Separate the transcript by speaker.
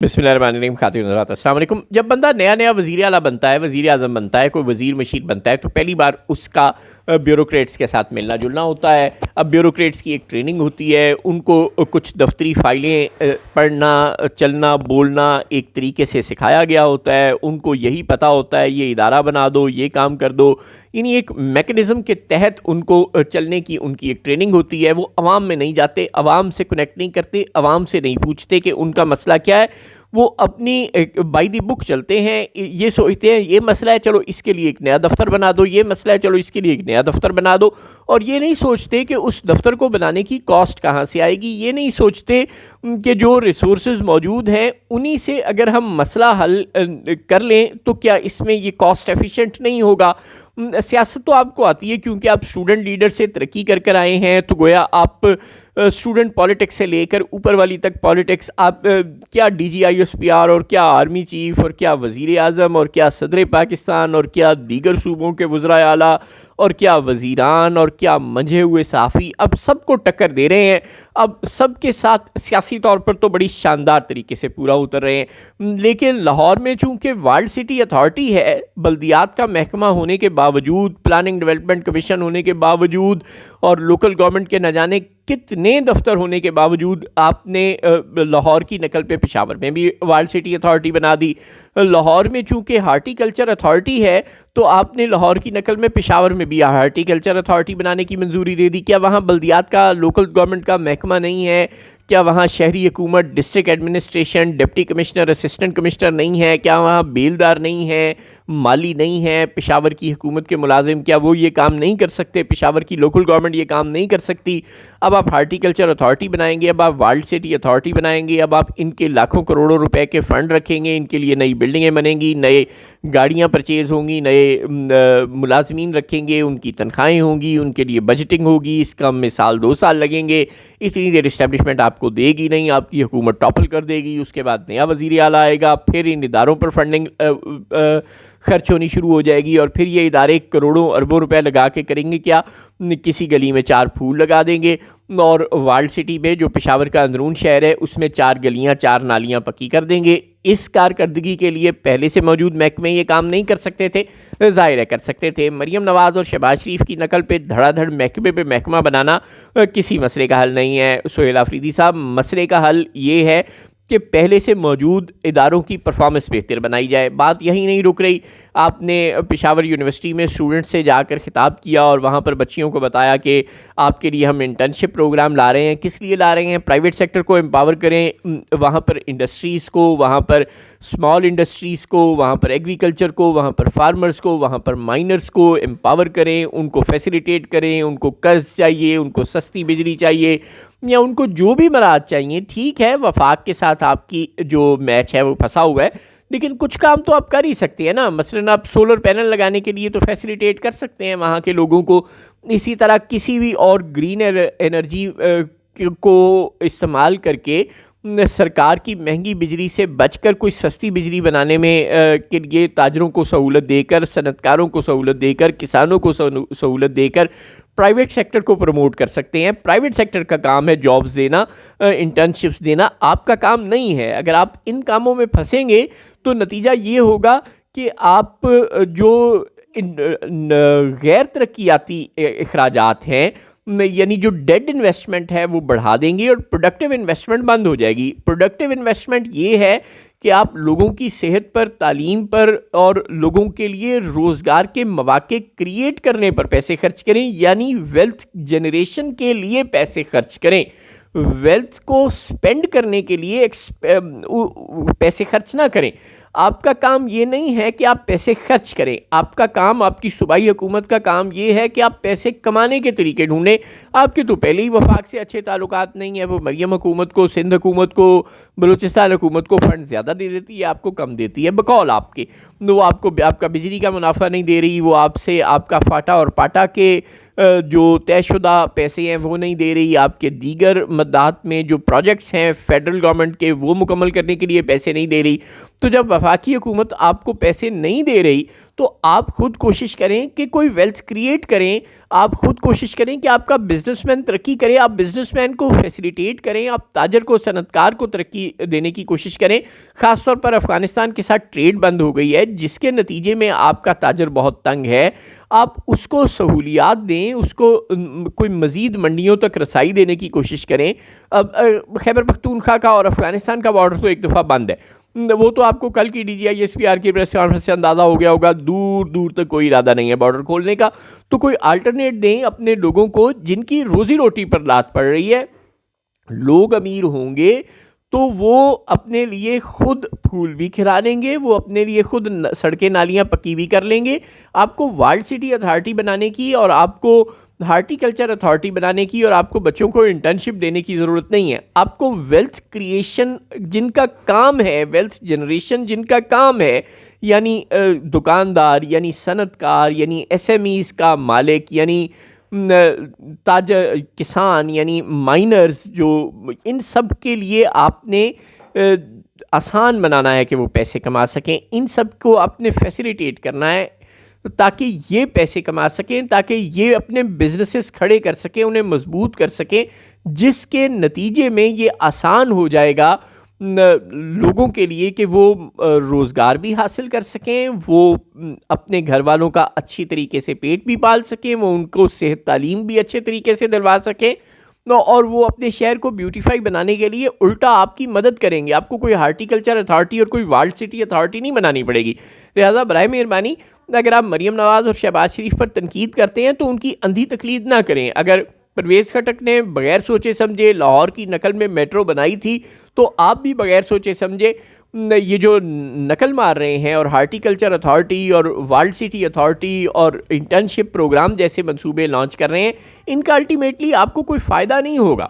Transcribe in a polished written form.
Speaker 1: بسم اللہ الرحمن الرحیم. خاتون حضرات السلام علیکم. جب بندہ نیا نیا وزیر اعلیٰ بنتا ہے, وزیر اعظم بنتا ہے, کوئی وزیر مشیر بنتا ہے, تو پہلی بار اس کا بیوروکریٹس کے ساتھ ملنا جلنا ہوتا ہے. اب بیوروکریٹس کی ایک ٹریننگ ہوتی ہے, ان کو کچھ دفتری فائلیں پڑھنا, چلنا, بولنا ایک طریقے سے سکھایا گیا ہوتا ہے. ان کو یہی پتہ ہوتا ہے یہ ادارہ بنا دو, یہ کام کر دو. یعنی ایک میکنزم کے تحت ان کو چلنے کی ان کی ایک ٹریننگ ہوتی ہے. وہ عوام میں نہیں جاتے, عوام سے کنیکٹ نہیں کرتے, عوام سے نہیں پوچھتے کہ ان کا مسئلہ کیا ہے. وہ اپنی بائی دی بک چلتے ہیں. یہ سوچتے ہیں یہ مسئلہ ہے, چلو اس کے لیے ایک نیا دفتر بنا دو, یہ مسئلہ ہے, چلو اس کے لیے ایک نیا دفتر بنا دو. اور یہ نہیں سوچتے کہ اس دفتر کو بنانے کی کاسٹ کہاں سے آئے گی. یہ نہیں سوچتے کہ جو ریسورسز موجود ہیں انہی سے اگر ہم مسئلہ حل کر لیں تو کیا اس میں یہ کاسٹ ایفیشینٹ نہیں ہوگا. سیاست تو آپ کو آتی ہے کیونکہ آپ اسٹوڈنٹ لیڈر سے ترقی کر کر آئے ہیں, تو گویا آپ اسٹوڈنٹ پالیٹکس سے لے کر اوپر والی تک پالیٹکس, آپ کیا D G I S P R اور کیا آرمی چیف اور کیا وزیر اعظم اور کیا صدر پاکستان اور کیا دیگر صوبوں کے وزراء اعلیٰ اور کیا وزیران اور کیا منجھے ہوئے صحافی, اب سب کو ٹکر دے رہے ہیں. اب سب کے ساتھ سیاسی طور پر تو بڑی شاندار طریقے سے پورا اتر رہے ہیں. لیکن لاہور میں چونکہ ورلڈ سٹی اتھارٹی ہے, بلدیات کا محکمہ ہونے کے باوجود, پلاننگ ڈیولپمنٹ کمیشن ہونے کے باوجود اور لوکل گورنمنٹ کے نہ جانے کتنے دفتر ہونے کے باوجود, آپ نے لاہور کی نقل پہ پشاور میں بھی ورلڈ سٹی اتھارٹی بنا دی. لاہور میں چونکہ ہارٹی کلچر اتھارٹی ہے تو آپ نے لاہور کی نقل میں پشاور میں بھی ہارٹی کلچر اتھارٹی بنانے کی منظوری دے دی. کیا وہاں بلدیات کا, لوکل گورنمنٹ کا محکمہ نہیں ہے؟ کیا وہاں شہری حکومت, district administration, deputy commissioner, assistant commissioner نہیں ہے؟ کیا وہاں بیلدار نہیں ہے, مالی نہیں ہے؟ پشاور کی حکومت کے ملازم کیا وہ یہ کام نہیں کر سکتے؟ پشاور کی لوکل گورنمنٹ یہ کام نہیں کر سکتی؟ اب آپ ہارٹی کلچر اتھارٹی بنائیں گے, اب آپ ورلڈ سٹی اتھارٹی بنائیں گے, اب آپ ان کے لاکھوں کروڑوں روپے کے فنڈ رکھیں گے, ان کے لیے نئی بلڈنگیں بنیں گی, نئے گاڑیاں پرچیز ہوں گی, نئے ملازمین رکھیں گے, ان کی تنخواہیں ہوں گی, ان کے لیے بجٹنگ ہوگی, اس کام میں سال 2 سال لگیں گے. اتنی دیر اسٹیبلشمنٹ آپ کو دے گی نہیں, آپ کی حکومت ٹاپل کر دے گی. اس کے بعد نیا وزیر اعلیٰ آئے گا, پھر ان اداروں پر فنڈنگ خرچ ہونی شروع ہو جائے گی, اور پھر یہ ادارے کروڑوں اربوں روپے لگا کے کریں گے کیا؟ کسی گلی میں 4 پھول لگا دیں گے, اور ورلڈ سٹی میں جو پشاور کا اندرون شہر ہے اس میں 4 گلیاں 4 نالیاں پکی کر دیں گے. اس کارکردگی کے لیے پہلے سے موجود محکمے یہ کام نہیں کر سکتے تھے؟ ظاہر ہے کر سکتے تھے. مریم نواز اور شہباز شریف کی نقل پہ دھڑا دھڑ محکمے پہ محکمہ بنانا کسی مسئلے کا حل نہیں ہے. سہیل آفریدی صاحب, مسئلے کا حل یہ ہے کہ پہلے سے موجود اداروں کی پرفارمنس بہتر بنائی جائے. بات یہی نہیں رک رہی. آپ نے پشاور یونیورسٹی میں اسٹوڈنٹ سے جا کر خطاب کیا اور وہاں پر بچیوں کو بتایا کہ آپ کے لیے ہم انٹرنشپ پروگرام لا رہے ہیں. کس لیے لا رہے ہیں؟ پرائیویٹ سیکٹر کو امپاور کریں, وہاں پر انڈسٹریز کو, وہاں پر اسمال انڈسٹریز کو, وہاں پر ایگریکلچر کو, وہاں پر فارمرز کو, وہاں پر مائنرز کو امپاور کریں, ان کو فیسیلیٹیٹ کریں. ان کو قرض چاہیے, ان کو سستی بجلی چاہیے, یا ان کو جو بھی مراحت چاہیے. ٹھیک ہے, وفاق کے ساتھ آپ کی جو میچ ہے وہ پھنسا ہوا ہے, لیکن کچھ کام تو آپ کر ہی سکتے ہیں نا. مثلاً آپ سولر پینل لگانے کے لیے تو فیسیلیٹیٹ کر سکتے ہیں وہاں کے لوگوں کو. اسی طرح کسی بھی اور گرین انرجی کو استعمال کر کے سرکار کی مہنگی بجلی سے بچ کر کوئی سستی بجلی بنانے میں کے لیے تاجروں کو سہولت دے کر, صنعتکاروں کو سہولت دے کر, کسانوں کو سہولت دے کر پرائیویٹ سیکٹر کو پروموٹ کر سکتے ہیں. پرائیویٹ سیکٹر کا کام ہے جابز دینا, انٹرنشپس دینا, آپ کا کام نہیں ہے. اگر آپ ان کاموں میں پھنسیں گے تو نتیجہ یہ ہوگا کہ آپ جو غیر ترقیاتی اخراجات ہیں, یعنی جو ڈیڈ انویسٹمنٹ ہے وہ بڑھا دیں گے اور پروڈکٹیو انویسٹمنٹ بند ہو جائے گی. پروڈکٹیو انویسٹمنٹ یہ ہے کہ آپ لوگوں کی صحت پر, تعلیم پر اور لوگوں کے لیے روزگار کے مواقع کریٹ کرنے پر پیسے خرچ کریں, یعنی ویلتھ جنریشن کے لیے پیسے خرچ کریں. ویلتھ کو سپینڈ کرنے کے لیے پیسے خرچ نہ کریں. آپ کا کام یہ نہیں ہے کہ آپ پیسے خرچ کریں. آپ کا کام, آپ کی صوبائی حکومت کا کام یہ ہے کہ آپ پیسے کمانے کے طریقے ڈھونڈیں. آپ کے تو پہلے ہی وفاق سے اچھے تعلقات نہیں ہیں. وہ مریم حکومت کو, سندھ حکومت کو, بلوچستان حکومت کو فنڈ زیادہ دے دیتی ہے, آپ کو کم دیتی ہے بقول آپ کے. وہ آپ کو, آپ کا بجلی کا منافع نہیں دے رہی, وہ آپ سے آپ کا فاٹا اور پاٹا کے جو طے شدہ پیسے ہیں وہ نہیں دے رہی. آپ کے دیگر مدات میں جو پروجیکٹس ہیں فیڈرل گورنمنٹ کے وہ مکمل کرنے کے لیے پیسے نہیں دے رہی. تو جب وفاقی حکومت آپ کو پیسے نہیں دے رہی تو آپ خود کوشش کریں کہ کوئی ویلتھ کریٹ کریں، آپ خود کوشش کریں کہ آپ کا بزنس مین ترقی کرے، آپ بزنس مین کو فیسیلیٹیٹ کریں، آپ تاجر کو، صنعت کار کو ترقی دینے کی کوشش کریں۔ خاص طور پر افغانستان کے ساتھ ٹریڈ بند ہو گئی ہے، جس کے نتیجے میں آپ کا تاجر بہت تنگ ہے، آپ اس کو سہولیات دیں، اس کو کوئی مزید منڈیوں تک رسائی دینے کی کوشش کریں۔ اب خیبر پختونخوا کا اور افغانستان کا بارڈر تو ایک دفعہ بند ہے، وہ تو آپ کو کل کی D G I S P R کی پریس کانفرنس سے اندازہ ہو گیا ہوگا، دور دور تک کوئی ارادہ نہیں ہے بارڈر کھولنے کا۔ تو کوئی آلٹرنیٹ دیں اپنے لوگوں کو جن کی روزی روٹی پر لات پڑ رہی ہے۔ لوگ امیر ہوں گے تو وہ اپنے لیے خود پھول بھی کھلا لیں گے، وہ اپنے لیے خود سڑکیں نالیاں پکی بھی کر لیں گے۔ آپ کو ورلڈ سٹی اتھارٹی بنانے کی اور آپ کو ہارٹی کلچر اتھارٹی بنانے کی اور آپ کو بچوں کو انٹرنشپ دینے کی ضرورت نہیں ہے۔ آپ کو ویلتھ کریشن جن کا کام ہے، ویلتھ جنریشن جن کا کام ہے، یعنی دکاندار، یعنی صنعت کار، یعنی ایس ایم ایز کا مالک، یعنی تاجر، کسان، یعنی مائنرز، جو ان سب کے لیے آپ نے آسان بنانا ہے کہ وہ پیسے کما سکیں، ان سب کو آپ نے فیسیلیٹیٹ کرنا ہے تاکہ یہ پیسے کما سکیں، تاکہ یہ اپنے بزنسز کھڑے کر سکیں، انہیں مضبوط کر سکیں، جس کے نتیجے میں یہ آسان ہو جائے گا لوگوں کے لیے کہ وہ روزگار بھی حاصل کر سکیں، وہ اپنے گھر والوں کا اچھی طریقے سے پیٹ بھی پال سکیں، وہ ان کو صحت تعلیم بھی اچھے طریقے سے دلوا سکیں، اور وہ اپنے شہر کو بیوٹیفائی بنانے کے لیے الٹا آپ کی مدد کریں گے۔ آپ کو کوئی ہارٹی کلچر اتھارٹی اور کوئی ورلڈ سٹی اتھارٹی نہیں بنانی پڑے گی۔ لہٰذا برائے مہربانی اگر آپ مریم نواز اور شہباز شریف پر تنقید کرتے ہیں تو ان کی اندھی تقلید نہ کریں۔ اگر پرویز خٹک نے بغیر سوچے سمجھے لاہور کی نقل میں میٹرو بنائی تھی تو آپ بھی بغیر سوچے سمجھے یہ جو نقل مار رہے ہیں اور ہارٹی کلچر اتھارٹی اور ورلڈ سٹی اتھارٹی اور انٹرنشپ پروگرام جیسے منصوبے لانچ کر رہے ہیں، ان کا الٹیمیٹلی آپ کو کوئی فائدہ نہیں ہوگا۔